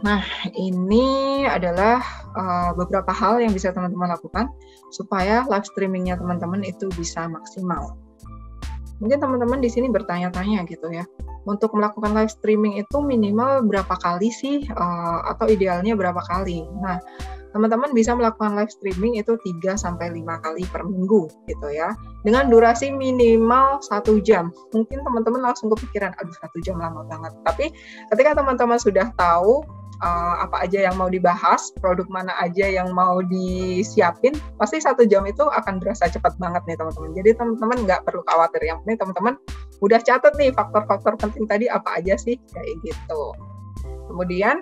Nah, ini adalah beberapa hal yang bisa teman-teman lakukan supaya live streaming-nya teman-teman itu bisa maksimal. Mungkin teman-teman di sini bertanya-tanya gitu ya, untuk melakukan live streaming itu minimal berapa kali sih, atau idealnya berapa kali? Nah, teman-teman bisa melakukan live streaming itu 3-5 kali per minggu gitu ya, dengan durasi minimal 1 jam. Mungkin teman-teman langsung kepikiran, aduh 1 jam lama banget. Tapi ketika teman-teman sudah tahu apa aja yang mau dibahas, produk mana aja yang mau disiapin, pasti 1 jam itu akan berasa cepat banget nih teman-teman. Jadi teman-teman nggak perlu khawatir, yang penting teman-teman udah catat nih faktor-faktor penting tadi apa aja sih, kayak gitu. Kemudian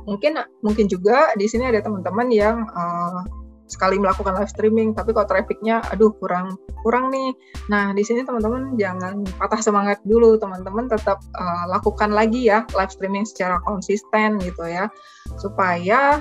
mungkin juga di sini ada teman-teman yang sekali melakukan live streaming tapi kok trafficnya aduh kurang nih. Nah, di sini teman-teman jangan patah semangat dulu, teman-teman tetap lakukan lagi ya live streaming secara konsisten gitu ya, supaya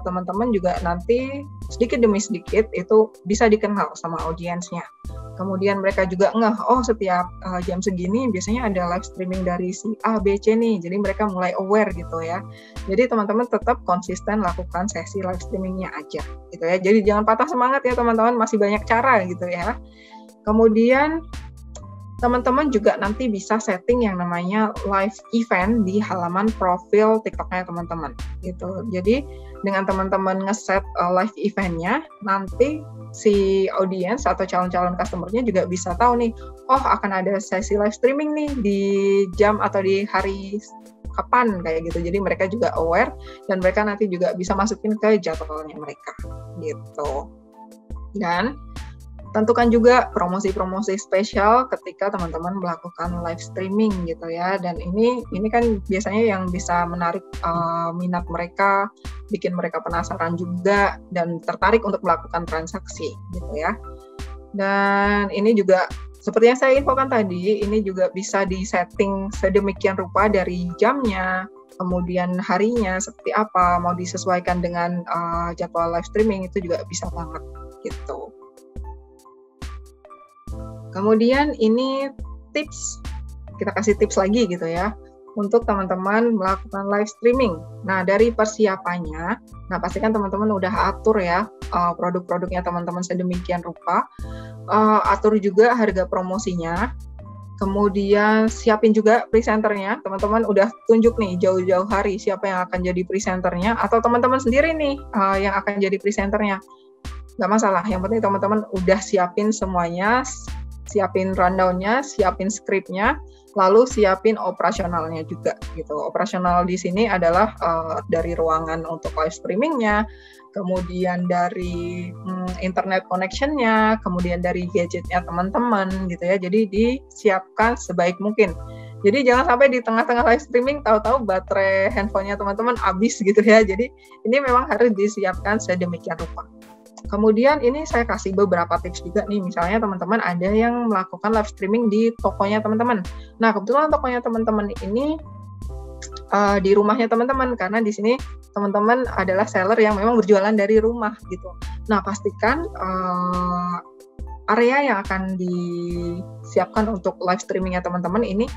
teman-teman juga nanti sedikit demi sedikit itu bisa dikenal sama audiensnya. Kemudian mereka juga ngeh, oh setiap jam segini biasanya ada live streaming dari si A, B, C nih. Jadi mereka mulai aware gitu ya. Jadi teman-teman tetap konsisten lakukan sesi live streamingnya aja gitu ya. Jadi jangan patah semangat ya teman-teman, masih banyak cara gitu ya. Kemudian teman-teman juga nanti bisa setting yang namanya live event di halaman profil TikTok-nya teman-teman gitu. Jadi dengan teman-teman ngeset live event-nya, nanti si audiens atau calon-calon customer-nya juga bisa tahu nih, oh akan ada sesi live streaming nih di jam atau di hari kapan kayak gitu. Jadi mereka juga aware dan mereka nanti juga bisa masukin ke jadwalnya mereka gitu. Dan tentukan juga promosi-promosi spesial ketika teman-teman melakukan live streaming gitu ya. Dan ini kan biasanya yang bisa menarik minat mereka, bikin mereka penasaran juga dan tertarik untuk melakukan transaksi gitu ya. Dan ini juga seperti yang saya infokan tadi, ini juga bisa disetting sedemikian rupa dari jamnya, kemudian harinya seperti apa, mau disesuaikan dengan jadwal live streaming itu juga bisa banget gitu. Kemudian ini tips, kita kasih tips lagi gitu ya, untuk teman-teman melakukan live streaming. Nah, dari persiapannya, pastikan teman-teman udah atur ya produk-produknya teman-teman sedemikian rupa, atur juga harga promosinya, kemudian siapin juga presenternya, teman-teman udah tunjuk nih jauh-jauh hari siapa yang akan jadi presenternya, atau teman-teman sendiri nih yang akan jadi presenternya. Nggak masalah, yang penting teman-teman udah siapin semuanya, siapin rundown-nya, siapin skripnya, lalu siapin operasionalnya juga gitu. Operasional di sini adalah dari ruangan untuk live streaming-nya, kemudian dari internet connection-nya, kemudian dari gadgetnya teman-teman gitu ya. Jadi disiapkan sebaik mungkin. Jadi jangan sampai di tengah-tengah live streaming tahu-tahu baterai handphonenya teman-teman habis gitu ya. Jadi ini memang harus disiapkan sedemikian rupa. Kemudian ini saya kasih beberapa tips juga nih, misalnya teman-teman ada yang melakukan live streaming di tokonya teman-teman. Nah, kebetulan tokonya teman-teman ini di rumahnya teman-teman, karena di sini teman-teman adalah seller yang memang berjualan dari rumah gitu. Nah, pastikan area yang akan disiapkan untuk live streamingnya teman-teman ini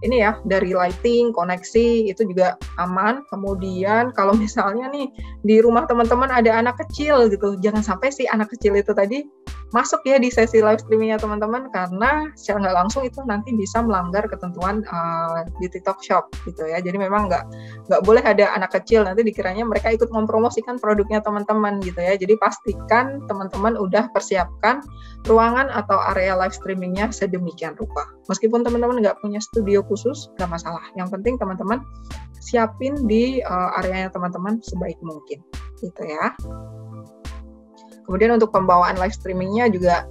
ya, dari lighting, koneksi itu juga aman. Kemudian kalau misalnya nih di rumah teman-teman ada anak kecil gitu, jangan sampai si anak kecil itu tadi masuk ya di sesi live streamingnya teman-teman, karena secara nggak langsung itu nanti bisa melanggar ketentuan di TikTok Shop gitu ya. Jadi memang nggak boleh ada anak kecil, nanti dikiranya mereka ikut mempromosikan produknya teman-teman gitu ya. Jadi pastikan teman-teman udah persiapkan ruangan atau area live streamingnya sedemikian rupa. Meskipun teman-teman nggak punya studio khusus, nggak masalah. Yang penting teman-teman siapin di areanya teman-teman sebaik mungkin gitu ya. Kemudian untuk pembawaan live streamingnya juga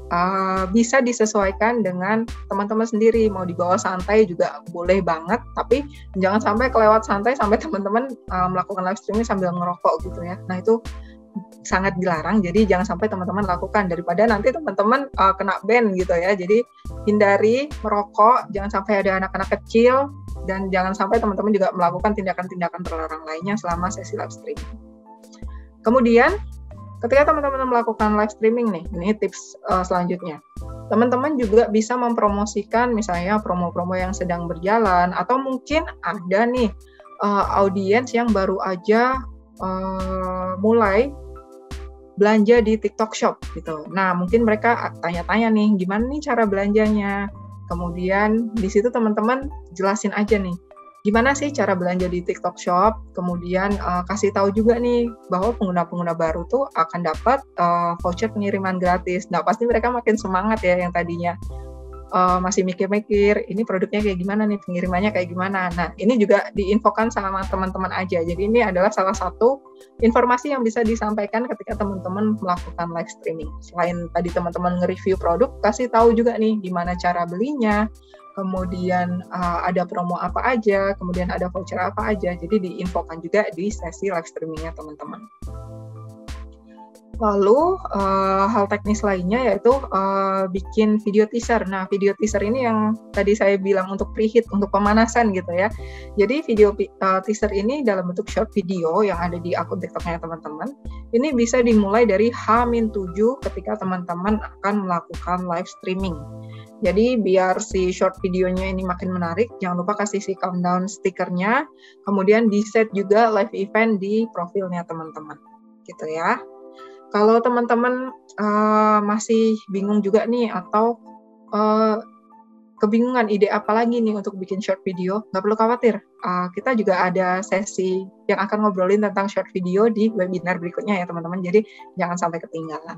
bisa disesuaikan dengan teman-teman sendiri. Mau dibawa santai juga boleh banget, tapi jangan sampai kelewat santai sampai teman-teman melakukan live streaming sambil ngerokok gitu ya. Nah itu sangat dilarang, jadi jangan sampai teman-teman lakukan, daripada nanti teman-teman kena ban gitu ya. Jadi hindari merokok, jangan sampai ada anak-anak kecil, dan jangan sampai teman-teman juga melakukan tindakan-tindakan terlarang lainnya selama sesi live streaming. Kemudian ketika teman-teman melakukan live streaming nih, ini tips selanjutnya. Teman-teman juga bisa mempromosikan misalnya promo-promo yang sedang berjalan, atau mungkin ada nih audiens yang baru aja mulai belanja di TikTok Shop gitu. Nah, mungkin mereka tanya-tanya nih, gimana nih cara belanjanya? Kemudian di situ teman-teman jelasin aja nih, gimana sih cara belanja di TikTok Shop? Kemudian kasih tahu juga nih bahwa pengguna-pengguna baru tuh akan dapat voucher pengiriman gratis. Nah, pasti mereka makin semangat ya yang tadinya masih mikir-mikir, ini produknya kayak gimana nih, pengirimannya kayak gimana. Nah, ini juga diinfokan sama teman-teman aja. Jadi ini adalah salah satu informasi yang bisa disampaikan ketika teman-teman melakukan live streaming. Selain tadi teman-teman nge-review produk, kasih tahu juga nih gimana cara belinya, kemudian ada promo apa aja, kemudian ada voucher apa aja. Jadi diinfokan juga di sesi live streamingnya teman-teman. Lalu hal teknis lainnya yaitu bikin video teaser. Nah, video teaser ini yang tadi saya bilang untuk preheat, untuk pemanasan gitu ya. Jadi video teaser ini dalam bentuk short video yang ada di akun TikTok-nya teman-teman. Ini bisa dimulai dari H-7 ketika teman-teman akan melakukan live streaming. Jadi biar si short videonya ini makin menarik, jangan lupa kasih si countdown stikernya, kemudian di set juga live event di profilnya teman-teman. Gitu ya. Kalau teman-teman masih bingung juga nih atau kebingungan ide apa lagi nih untuk bikin short video, nggak perlu khawatir. Kita juga ada sesi yang akan ngobrolin tentang short video di webinar berikutnya ya teman-teman. Jadi jangan sampai ketinggalan.